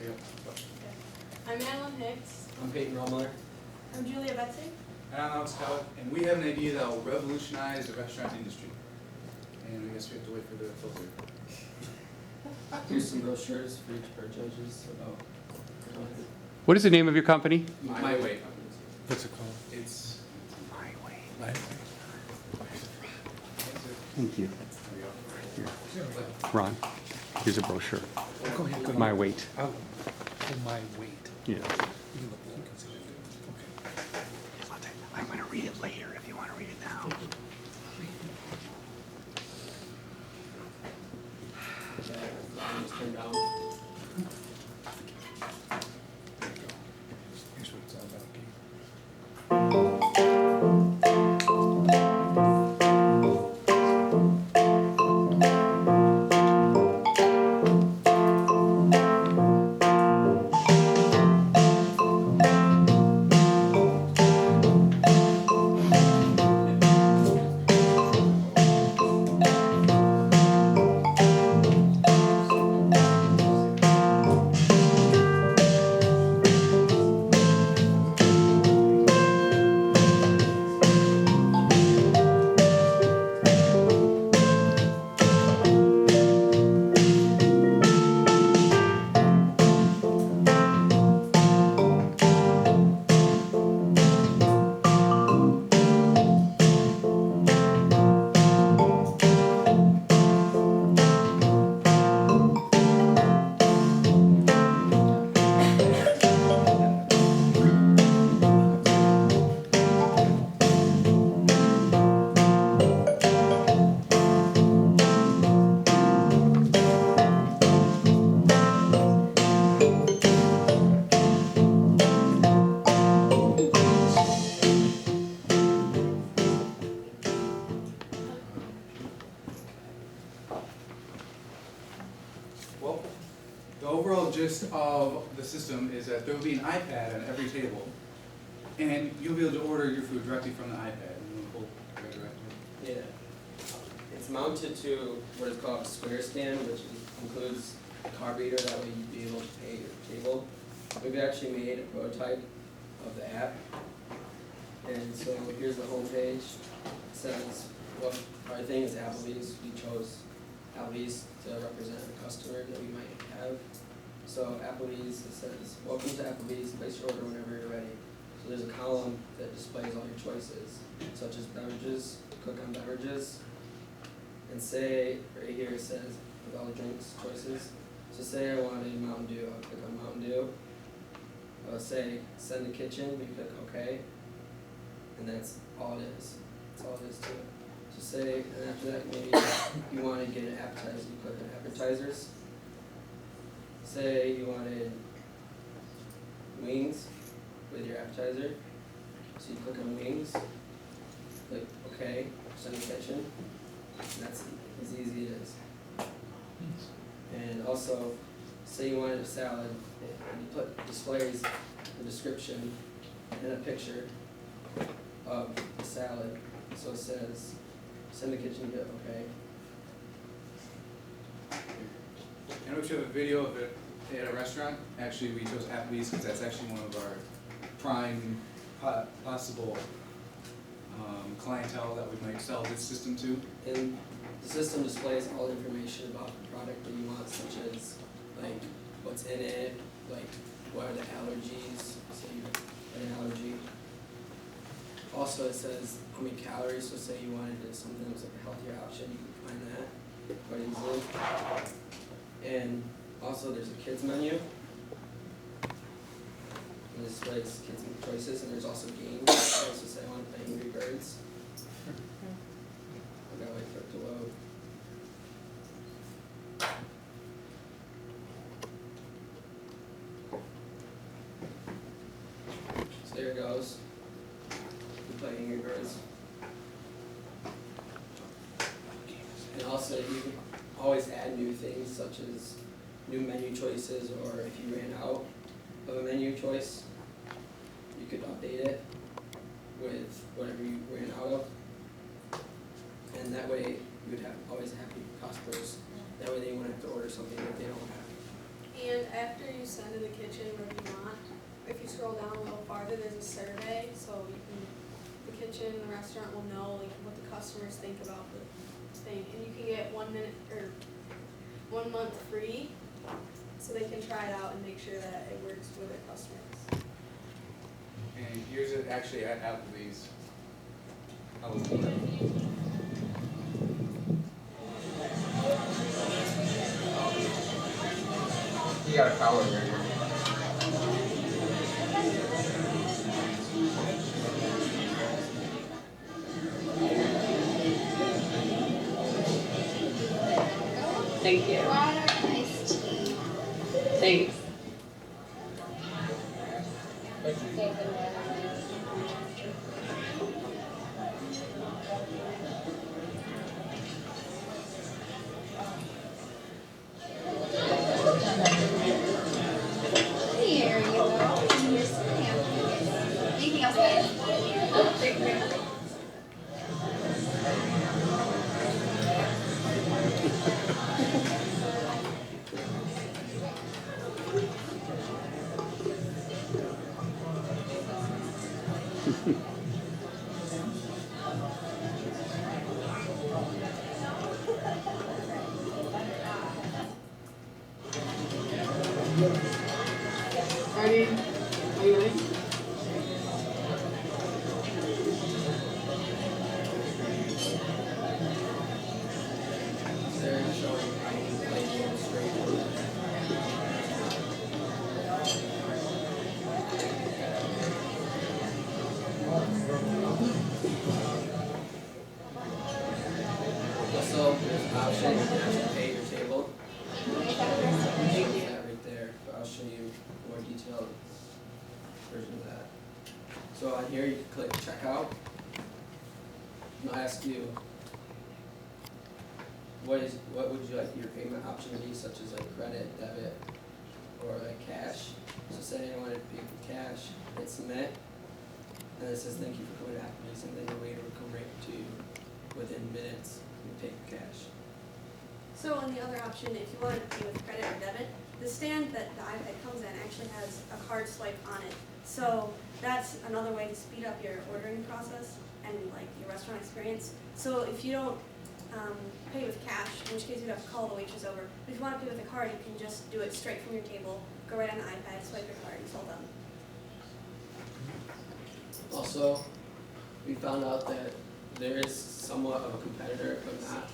I'm Madeline Hicks. I'm Peyton Rummler. I'm Julia Betzig. And I'm Alex Cowett, and we have an idea that will revolutionize the restaurant industry. And I guess we have to wait for the filter. Here's some brochures for each of our judges about What is the name of your company? myWait. What's it called? It's myWait. Thank you. Here. Ron, here's a brochure. Go ahead. myWait. Oh, myWait. Yeah. You can see it. Okay. I'm going to read it later if you want to read it now. just turn down. Here's what it's all about. Well, the overall gist of the system is that there will be an iPad on every table, and you'll be able to order your food directly from the iPad. And you'll pull right directly. Yeah. It's mounted to what is called a square stand, which includes a card reader. That way you'd be able to pay your table. We've actually made a prototype of the app. And so here's the home page. It says what our thing is Applebee's. We chose Applebee's to represent the customer that we might have. So Applebee's, it says, welcome to Applebee's, place your order whenever you're ready. So there's a column that displays all your choices, such as beverages, click on beverages, and say, right here it says, with all the drinks choices. So say I wanted Mountain Dew, I'll click on Mountain Dew. I'll say, send to kitchen, you click OK. And that's all it is. That's all it is to it. So say, and after that, maybe you want to get an appetizer, you click on appetizers. Say you wanted wings with your appetizer, so you click on wings, click OK, send to kitchen. And that's as easy as it is. And also, say you wanted a salad, and you displays the description and a picture of the salad. So it says, send the kitchen, get okay. And we show a video of it at a restaurant. Actually, we chose Applebee's because that's actually one of our prime possible clientele that we might sell this system to. And the system displays all the information about the product that you want, such as like what's in it, like what are the allergies, so you have an allergy. Also it says how many calories, so say you wanted something that was like a healthier option, you can find that quite easily. And also there's a kids menu. And it displays kids choices, and there's also games. So say I want to play Angry Birds. I gotta wait for it to load. So there it goes. We play Angry Birds. And also you can always add new things such as new menu choices, or if you ran out of a menu choice, you could update it with whatever you ran out of. And that way you would have always happy customers. That way they wouldn't have to order something that they don't have. And after you send in the kitchen what you want, if you scroll down a little farther, there's a survey, so you can, the kitchen, the restaurant will know like what the customers think about the thing, and you can get 1 minute or 1 month free, so they can try it out and make sure that it works with their customers. And here's it actually at Applebee's. You got a power right here. Thank you. Water, iced tea. Thanks. Here you go. Here's some napkins. Anything else, guys? Thank you. Ready? Are you ready? They're showing how you can play games straight. Also, there's an option to pay your table. Thank you. That right there, but I'll show you a more detailed version of that. So on here, you can click checkout. And I'll ask you, what would you like your payment option to be, such as like credit, debit, or like cash? So say I wanted to pay with cash, hit submit, and it says thank you for coming to Applebee's, and then the waiter will come right to you within minutes and take the cash. So on the other option, if you want to pay with credit or debit, the stand that the iPad comes in actually has a card swipe on it. So that's another way to speed up your ordering process and like your restaurant experience. So if you don't pay with cash, in which case you'd have to call the waitress over. But if you want to pay with a card, you can just do it straight from your table, go right on the iPad, swipe your card, it's all done. Also, we found out that there is somewhat of a competitor, but not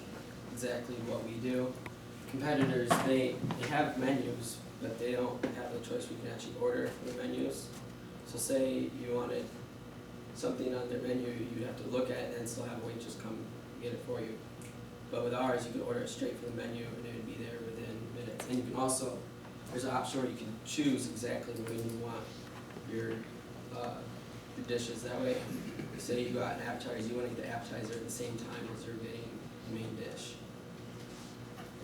exactly what we do. Competitors, they have menus, but they don't have the choice. We can actually order from the menus. So say you wanted something on their menu, you have to look at it and still have a waitress come get it for you. But with ours, you can order it straight from the menu and it would be there within minutes. And you can also, there's an option where you can choose exactly when you want your dishes. That way, say you got an appetizer, you want to get the appetizer at the same time as you're getting the main dish.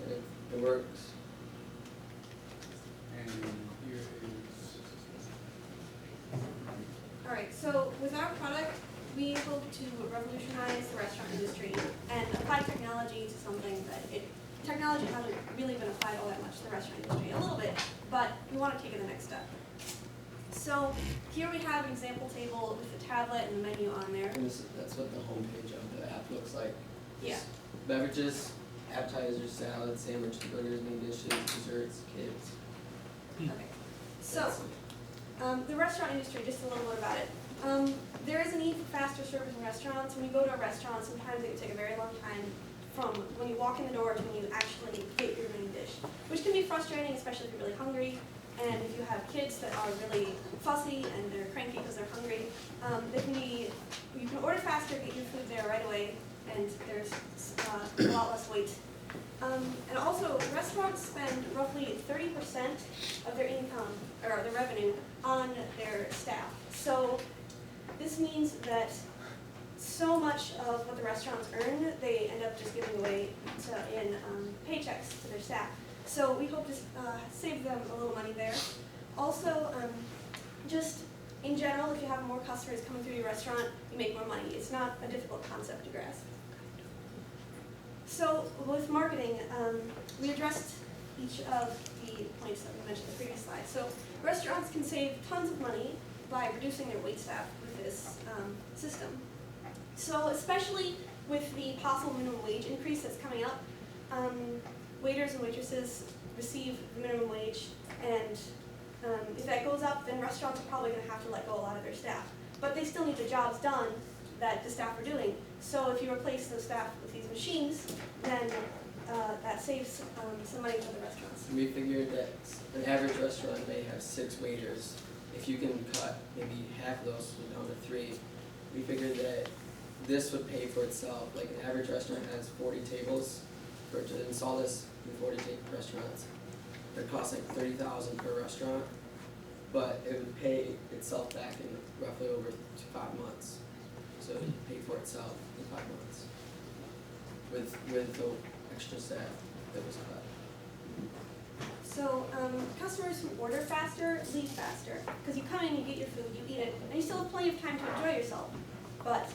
And it works. And here is. Alright, so with our product, we hope to revolutionize the restaurant industry and apply technology to something that technology hasn't really been applied all that much to the restaurant industry, a little bit, but we want to take it the next step. So here we have an example table with the tablet and the menu on there. And that's what the homepage of the app looks like. Yeah. Beverages, appetizers, salads, sandwiches, burgers, main dishes, desserts, kids. Okay. So, the restaurant industry, just a little bit about it. There is a need for faster service in restaurants. When you go to a restaurant, sometimes it can take a very long time from when you walk in the door to when you actually get your main dish, which can be frustrating, especially if you're really hungry. And if you have kids that are really fussy and they're cranky because they're hungry, you can order faster, get your food there right away, and there's a lot less wait. And also, restaurants spend roughly 30% of their income, or their revenue, on their staff. So this means that so much of what the restaurants earn, they end up just giving away in paychecks to their staff. So we hope to save them a little money there. Also, just in general, if you have more customers coming through your restaurant, you make more money. It's not a difficult concept to grasp. So with marketing, we addressed each of the points that we mentioned So restaurants can save tons of money by reducing their wait staff with this system. So especially with the possible minimum wage increase that's coming up, waiters and waitresses receive the minimum wage, and if that goes up, then restaurants are probably going to have to let go a lot of their staff. But they still need the jobs done that the staff are doing. So if you replace those staff with these machines, then that saves some money for the restaurants. We figured that an average restaurant may have 6 waiters. If you can cut maybe half of those down to 3, we figured that this would pay for itself. Like an average restaurant has 40 tables. For it to install this in 40 restaurants, it costs like $30,000 per restaurant, but it would pay itself back in roughly over 5 months. So it would pay for itself in 5 months with the extra staff that was cut. So customers who order faster leave faster, because you come in, you get your food, you eat it, and you still have plenty of time to enjoy yourself. But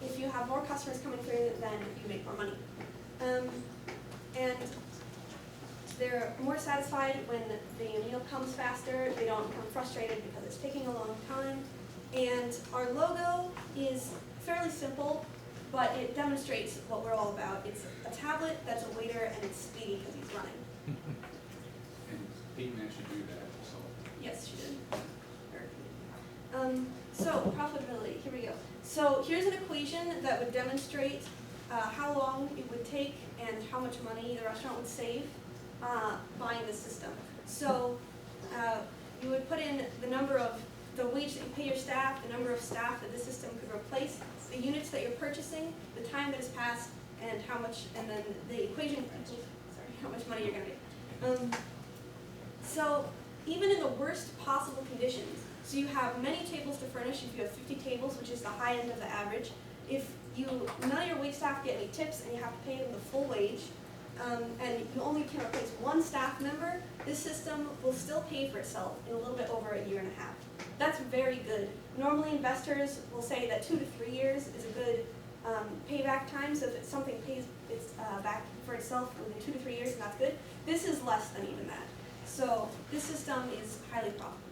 if you have more customers coming through, then you make more money. And they're more satisfied when the meal comes faster. They don't become frustrated because it's taking a long time. And our logo is fairly simple, but it demonstrates what we're all about. It's a tablet that's a waiter, and it's speedy because he's running. And Peyton actually do that, so. Yes, she did. So profitability, here we go. So here's an equation that would demonstrate how long it would take and how much money the restaurant would save buying this system. So you would put in the number of the wage that you pay your staff, the number of staff that the system could replace, the units that you're purchasing, the time that has passed, and how much, and then the equation, sorry, how much money you're going to get. So even in the worst possible conditions, so you have many tables to furnish. If you have 50 tables, which is the high end of the average, if none of your wait staff get any tips and you have to pay them the full wage, and you only can replace one staff member, this system will still pay for itself in a little bit over 1.5 years. That's very good. Normally investors will say that 2 to 3 years is a good payback time, so if something pays back for itself within 2 to 3 years, and that's good. This is less than even that. So this system is highly profitable.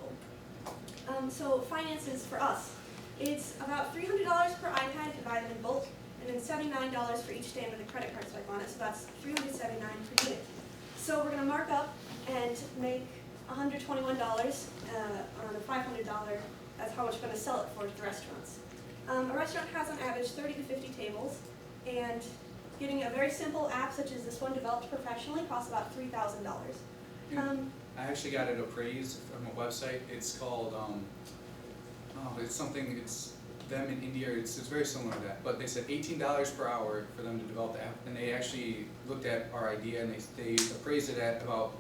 So finances for us, it's about $300 per iPad to buy them in bulk, and then $79 for each stand with a credit card swipe on it, so that's $379 per unit. So we're going to mark up and make $121 on a $500, that's how much we're going to sell it for to the restaurants. A restaurant has on average 30 to 50 tables, and getting a very simple app such as this one developed professionally costs about $3,000. I actually got it appraised from a website. It's called, it's something, it's them in India, it's very similar to that. But they said $18 per hour for them to develop the app. And they actually looked at our idea and they appraised it at about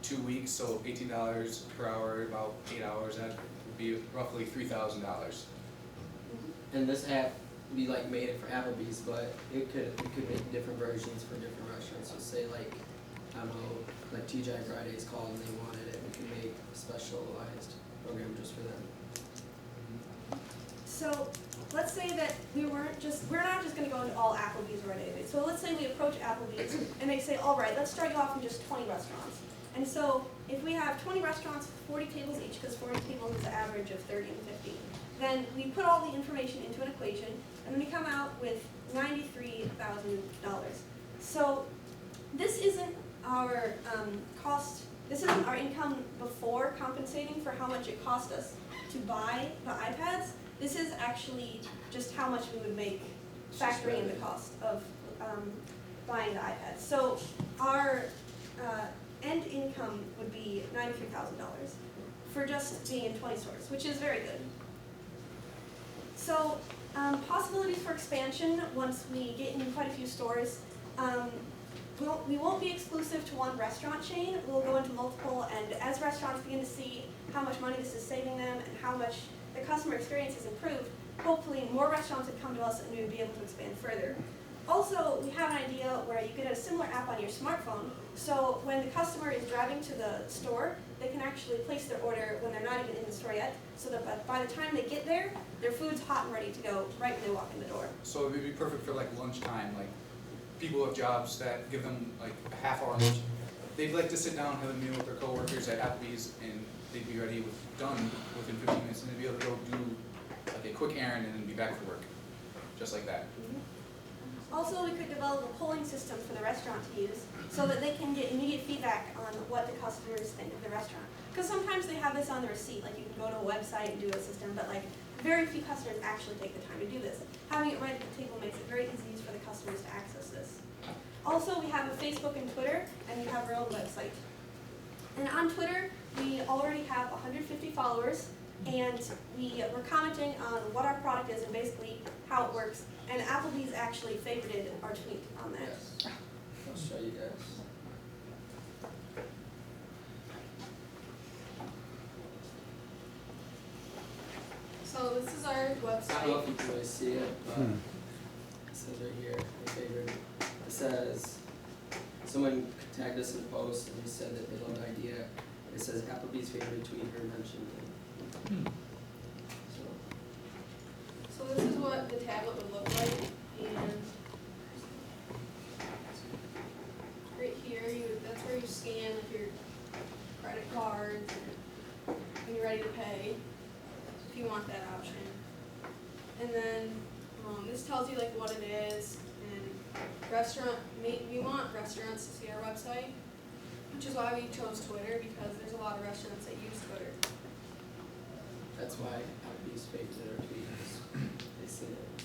2 weeks. So $18 per hour, about 8 hours, that would be roughly $3,000. And this app would be like made it for Applebee's, but it could make different versions for different restaurants. So say like, I don't know, like TGI Fridays called and they wanted it, we can make a specialized program just for them. So let's say that we're not just going to go into all Applebee's right away. So let's say we approach Applebee's and they say, all right, let's start you off in just 20 restaurants. And so if we have 20 restaurants, 40 tables each, because 40 tables is an average of 30 and 50, then we put all the information into an equation, and then we come out with $93,000. So this isn't our cost, this isn't our income before compensating for how much it cost us to buy the iPads. This is actually just how much we would make factoring in the cost of buying the iPads. So our end income would be $93,000 for just being in 20 stores, which is very good. So possibilities for expansion once we get in quite a few stores. We won't be exclusive to one restaurant chain. We'll go into multiple, and as restaurants begin to see how much money this is saving them and how much the customer experience has improved, hopefully more restaurants would come to us and we would be able to expand further. Also, we have an idea where you get a similar app on your smartphone, so when the customer is driving to the store, they can actually place their order when they're not even in the store yet, so that by the time they get there, their food's hot and ready to go right when they walk in the door. So it would be perfect for like lunchtime, like people with jobs that give them like a half hour lunch. they'd like to sit down, have a meal with their coworkers at Applebee's, and they'd be ready done within 15 minutes, and they'd be able to go do like a quick errand and then be back for work, just like that. Also, we could develop a polling system for the restaurant to use so that they can get immediate feedback on what the customers think of the restaurant. Because sometimes they have this on the receipt, like you can go to a website and do a system, but like very few customers actually take the time to do this. Having it right at the table makes it very easy for the customers to access this. Also, we have a Facebook and Twitter, and we have our own website. And on Twitter, we already have 150 followers, and we're commenting on what our product is and basically how it works. And Applebee's actually favorited our tweet on that. Yes. I'll show you guys. So this is our I don't know website. if you can really see it, but it says right here, my favorite. It says, someone tagged us in a post and they said that they loved the idea. It says Applebee's favorite tweet or mentioned. So, So this is what the tablet would look like, and right here, that's where you scan like your credit cards and when you're ready to pay, if you want that option. And then this tells you like what it is, and we want restaurants to see our website, which is why we chose Twitter, because there's a lot of restaurants that use Twitter. that's why Applebee's favorite tweets. They see it.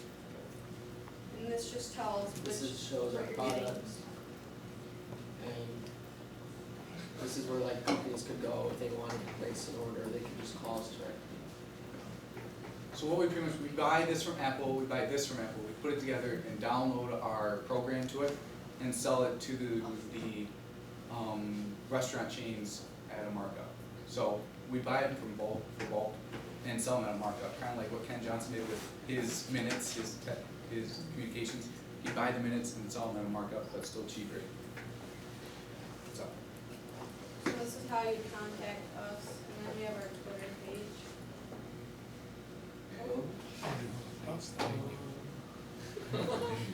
And this just tells This which, is, shows our what you're getting. products. And this is where like companies could go if they wanted to place an order, they could just call us directly. So what we pretty much, we buy this from Apple, we buy this from Apple, we put it together and download our program to it and sell it to the restaurant chains at a markup. So we buy it from bulk, for bulk, and sell them at a markup, kind of like what Ken Johnson did with his minutes, his communications. You buy the minutes and sell them at a markup, but still cheaper. So, So this is how you contact us, and then we have our Twitter page.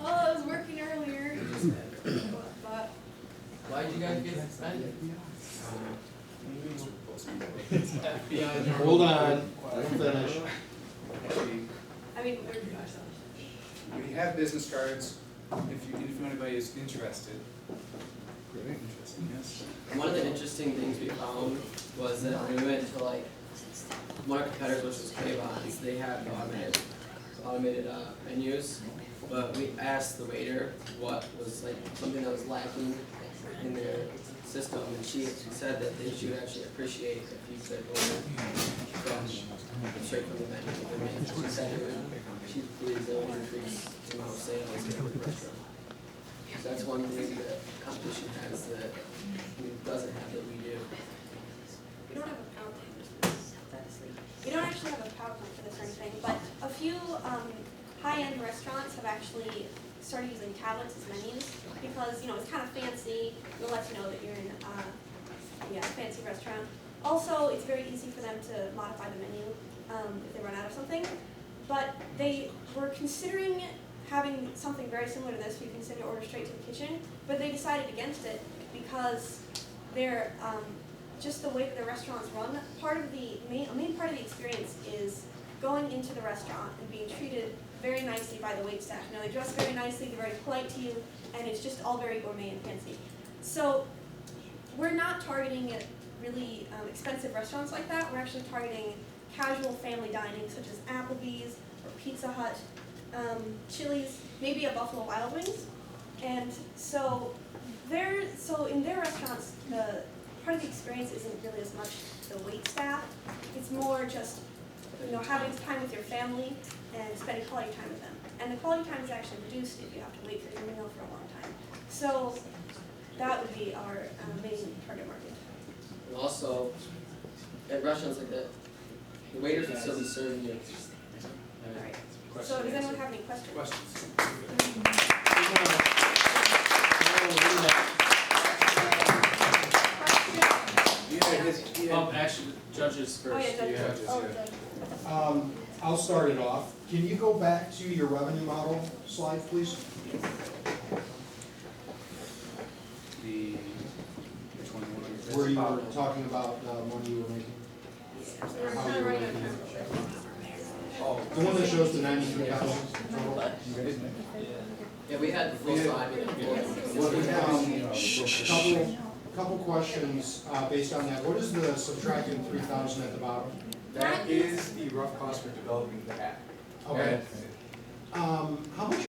Oh, it was working earlier. But Why'd you guys get suspended? Hold on, let him finish. I mean, we have business cards, if anybody is interested. Interesting, yes. One of the interesting things we found was that when we went to like one of our competitors, which was Kayvon's, they have automated menus, but we asked the waiter what was like something that was lacking in their system, and she said that she would actually appreciate if you could order straight from the menu. She said she believes it would increase the amount of sales in the restaurant. So that's one thing that competition has that doesn't have that we do. we don't have a PowerPoint. We don't actually have a PowerPoint for this or anything, but a few high-end restaurants have actually started using tablets as menus because, it's kind of fancy. It'll let you know that you're in a fancy restaurant. Also, it's very easy for them to modify the menu if they run out of something. But they were considering having something very similar to this, where you can send your order straight to the kitchen, but they decided against it because they're just the way that the restaurants run. A main part of the experience is going into the restaurant and being treated very nicely by the wait staff. They dress very nicely, they're very polite to you, and it's just all very gourmet and fancy. So we're not targeting really expensive restaurants like that. We're actually targeting casual family dining, such as Applebee's or Pizza Hut, Chili's, maybe a Buffalo Wild Wings. And so in their restaurants, the part of the experience isn't really as much the wait staff. It's more just having time with your family and spending quality time with them. And the quality time is actually reduced if you have to wait for your meal for a long time. So that would be our main target market. And also, at restaurants like that, the waiters will still be serving you. All right. So does anyone have any questions? Questions? Actually, judges first. Oh, yeah, judges. Judges, Oh, yeah. judges. I'll start it off. Can you go back to your revenue model slide, please? Which where you were talking about the money you were making? We're kind of running out of time. Oh, The one that shows the 93,000 total? Yeah, we had the full slide, we had the full. What we have, couple questions, based on that. What is the subtracting 3,000 at the bottom? that is the rough cost for developing the app. Okay. How much